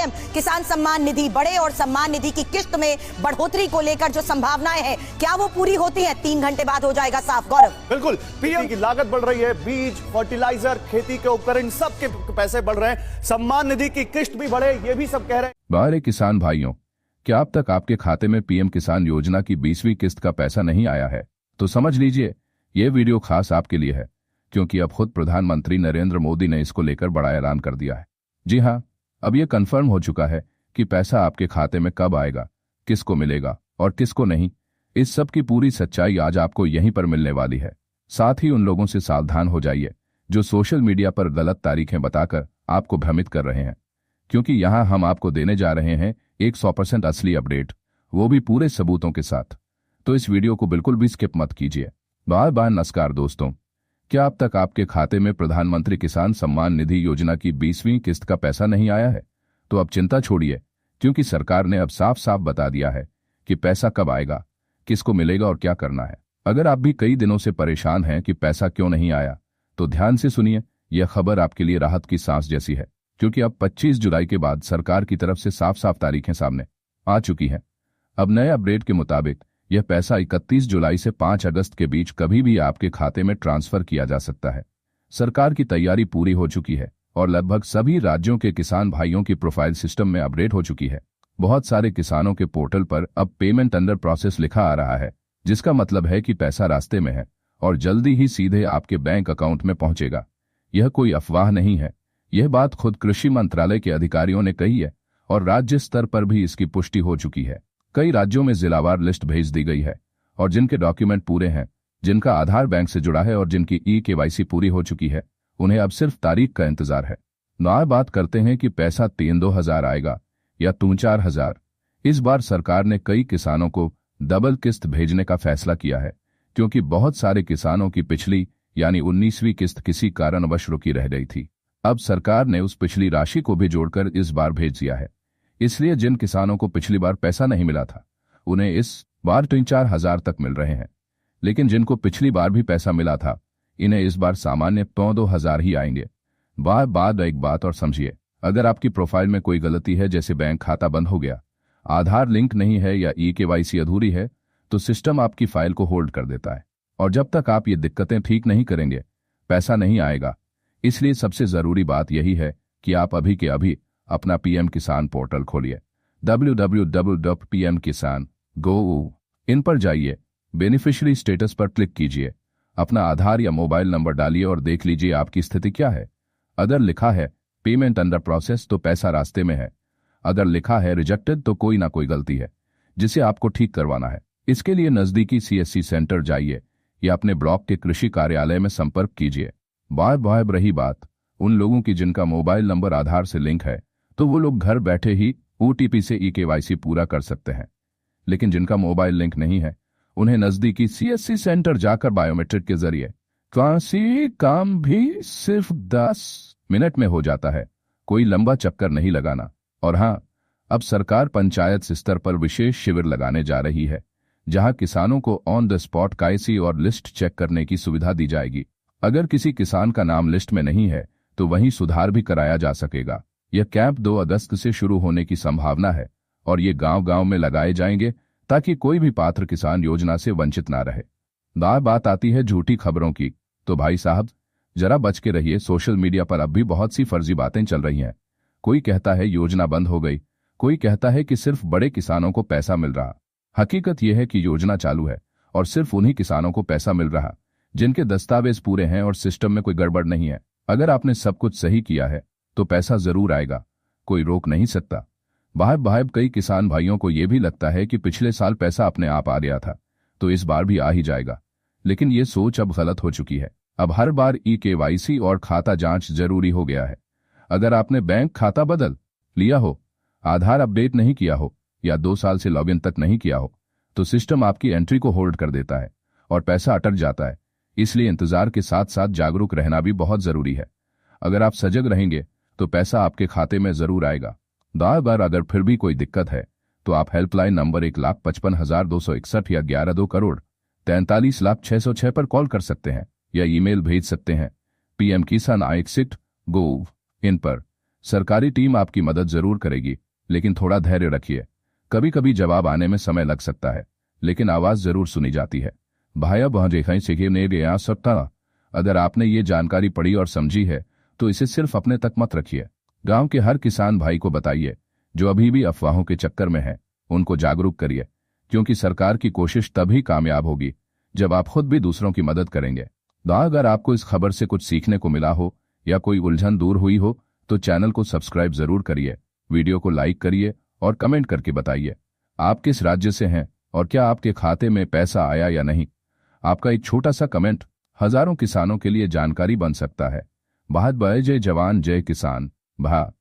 PM किसान सम्मान निधि बढ़े और सम्मान निधि की किस्त में बढ़ोतरी को लेकर जो संभावनाएं हैं, क्या वो पूरी होती हैं? 3 घंटे बाद हो जाएगा साफ। गौरव, बिल्कुल, पीएम की लागत बढ़ रही है, बीज, फर्टिलाइजर, खेती के उपकरण, सबके पैसे बढ़ रहे हैं, सम्मान निधि की किस्त भी बढ़े, ये भी सब कह रहे हैं। बारे किसान भाइयों, क्या अब तक आपके खाते में पीएम किसान योजना की 20वीं किस्त का पैसा नहीं आया है? तो समझ लीजिए, ये वीडियो खास आपके लिए है, क्योंकि अब खुद प्रधानमंत्री नरेंद्र मोदी ने इसको लेकर बड़ा ऐलान कर दिया है। जी हाँ, अब यह कंफर्म हो चुका है कि पैसा आपके खाते में कब आएगा, किसको मिलेगा और किसको नहीं। इस सब की पूरी सच्चाई आज आपको यहीं पर मिलने वाली है। साथ ही उन लोगों से सावधान हो जाइए जो सोशल मीडिया पर गलत तारीखें बताकर आपको भ्रमित कर रहे हैं, क्योंकि यहां हम आपको देने जा रहे हैं एक 100% असली अपडेट, वो भी पूरे सबूतों के साथ। तो इस वीडियो को बिल्कुल भी स्किप मत कीजिए। बार बार नमस्कार दोस्तों, क्या अब तक आपके खाते में प्रधानमंत्री किसान सम्मान निधि योजना की 20वीं किस्त का पैसा नहीं आया है? तो अब चिंता छोड़िए, क्योंकि सरकार ने अब साफ साफ बता दिया है कि पैसा कब आएगा, किसको मिलेगा और क्या करना है। अगर आप भी कई दिनों से परेशान हैं कि पैसा क्यों नहीं आया, तो ध्यान से सुनिए, यह खबर आपके लिए राहत की सांस जैसी है, क्योंकि अब 25 जुलाई के बाद सरकार की तरफ से साफ साफ तारीखें सामने आ चुकी हैं। अब नए अपडेट के मुताबिक यह पैसा 31 जुलाई से 5 अगस्त के बीच कभी भी आपके खाते में ट्रांसफर किया जा सकता है। सरकार की तैयारी पूरी हो चुकी है और लगभग सभी राज्यों के किसान भाइयों की प्रोफाइल सिस्टम में अपडेट हो चुकी है। बहुत सारे किसानों के पोर्टल पर अब पेमेंट अंडर प्रोसेस लिखा आ रहा है, जिसका मतलब है कि पैसा रास्ते में है और जल्दी ही सीधे आपके बैंक अकाउंट में पहुंचेगा। यह कोई अफवाह नहीं है, यह बात खुद कृषि मंत्रालय के अधिकारियों ने कही है और राज्य स्तर पर भी इसकी पुष्टि हो चुकी है। कई राज्यों में जिलावार लिस्ट भेज दी गई है और जिनके डॉक्यूमेंट पूरे हैं, जिनका आधार बैंक से जुड़ा है और जिनकी ई-केवाईसी पूरी हो चुकी है, उन्हें अब सिर्फ तारीख का इंतजार है। ना बात करते हैं कि पैसा 3-2 आएगा या 3-4 इस बार सरकार ने कई किसानों को डबल किस्त भेजने का फैसला किया है, क्योंकि बहुत सारे किसानों की पिछली यानी 19वीं किस्त किसी कारणवश रुकी रह गई थी। अब सरकार ने उस पिछली राशि को भी जोड़कर इस बार भेज दिया है। इसलिए जिन किसानों को पिछली बार पैसा नहीं मिला था, उन्हें इस बार 3-4 तक मिल रहे हैं, लेकिन जिनको पिछली बार भी पैसा मिला था, इन्हें इस बार सामान्य 2-2 ही आएंगे। बाद एक बात और समझिए, अगर आपकी प्रोफाइल में कोई गलती है, जैसे बैंक खाता बंद हो गया, आधार लिंक नहीं है या ई-केवाईसी अधूरी है, तो सिस्टम आपकी फाइल को होल्ड कर देता है और जब तक आप ये दिक्कतें ठीक नहीं करेंगे, पैसा नहीं आएगा। इसलिए सबसे जरूरी बात यही है कि आप अभी के अभी अपना पीएम किसान पोर्टल खोलिए, www.pmkisan.gov। इन पर जाइए, बेनिफिशियरी स्टेटस पर क्लिक कीजिए, अपना आधार या मोबाइल नंबर डालिए और देख लीजिए आपकी स्थिति क्या है। अगर लिखा है पेमेंट अंडर प्रोसेस तो पैसा रास्ते में है, अगर लिखा है रिजेक्टेड तो कोई ना कोई गलती है जिसे आपको ठीक करवाना है। इसके लिए नजदीकी सीएससी सेंटर जाइए या अपने ब्लॉक के कृषि कार्यालय में संपर्क कीजिए। बार रही बात उन लोगों की जिनका मोबाइल नंबर आधार से लिंक है, तो वो लोग घर बैठे ही ओटीपी से ई-केवाईसी पूरा कर सकते हैं, लेकिन जिनका मोबाइल लिंक नहीं है, उन्हें नजदीकी सीएससी सेंटर जाकर बायोमेट्रिक के जरिए काम भी सिर्फ 10 मिनट में हो जाता है। कोई लंबा चक्कर नहीं लगाना। और हाँ, अब सरकार पंचायत स्तर पर विशेष शिविर लगाने जा रही है, जहां किसानों को ऑन द स्पॉट KYC और लिस्ट चेक करने की सुविधा दी जाएगी। अगर किसी किसान का नाम लिस्ट में नहीं है, तो वहीं सुधार भी कराया जा सकेगा। यह कैंप 2 अगस्त से शुरू होने की संभावना है और ये गांव-गांव में लगाए जाएंगे, ताकि कोई भी पात्र किसान योजना से वंचित ना रहे। बात आती है झूठी खबरों की, तो भाई साहब जरा बच के रहिए। सोशल मीडिया पर अब भी बहुत सी फर्जी बातें चल रही हैं। कोई कहता है योजना बंद हो गई, कोई कहता है कि सिर्फ बड़े किसानों को पैसा मिल रहा। हकीकत यह है कि योजना चालू है और सिर्फ उन्हीं किसानों को पैसा मिल रहा जिनके दस्तावेज पूरे हैं और सिस्टम में कोई गड़बड़ नहीं है। अगर आपने सब कुछ सही किया है तो पैसा जरूर आएगा, कोई रोक नहीं सकता। कई किसान भाइयों को यह भी लगता है कि पिछले साल पैसा अपने आप आ गया था, तो इस बार भी आ ही जाएगा, लेकिन ये सोच अब गलत हो चुकी है। अब हर बार ई-केवाईसी और खाता जांच जरूरी हो गया है। अगर आपने बैंक खाता बदल लिया हो, आधार अपडेट नहीं किया हो या 2 साल से लॉगिन तक नहीं किया हो, तो सिस्टम आपकी एंट्री को होल्ड कर देता है और पैसा अटक जाता है। इसलिए इंतजार के साथ साथ जागरूक रहना भी बहुत जरूरी है। अगर आप सजग रहेंगे तो पैसा आपके खाते में जरूर आएगा। बार अगर फिर भी कोई दिक्कत है तो आप हेल्पलाइन नंबर 1,55,261 या 11,02,43,06,606 पर कॉल कर सकते हैं या ईमेल भेज सकते हैं pmkisan@gov इन पर, सरकारी टीम आपकी मदद जरूर करेगी, लेकिन थोड़ा धैर्य रखिए। कभी कभी जवाब आने में समय लग सकता है, लेकिन आवाज जरूर सुनी जाती है। भाया बहन सीखे ने गया सकता। अगर आपने ये जानकारी पढ़ी और समझी है तो इसे सिर्फ अपने तक मत रखिए। गांव के हर किसान भाई को बताइए जो अभी भी अफवाहों के चक्कर में हैं, उनको जागरूक करिए, क्योंकि सरकार की कोशिश तभी कामयाब होगी जब आप खुद भी दूसरों की मदद करेंगे। अगर आपको इस खबर से कुछ सीखने को मिला हो या कोई उलझन दूर हुई हो तो चैनल को सब्सक्राइब जरूर करिए, वीडियो को लाइक करिए और कमेंट करके बताइए आप किस राज्य से हैं और क्या आपके खाते में पैसा आया या नहीं। आपका एक छोटा सा कमेंट हजारों किसानों के लिए जानकारी बन सकता है। बहुत जय जवान जय किसान। भा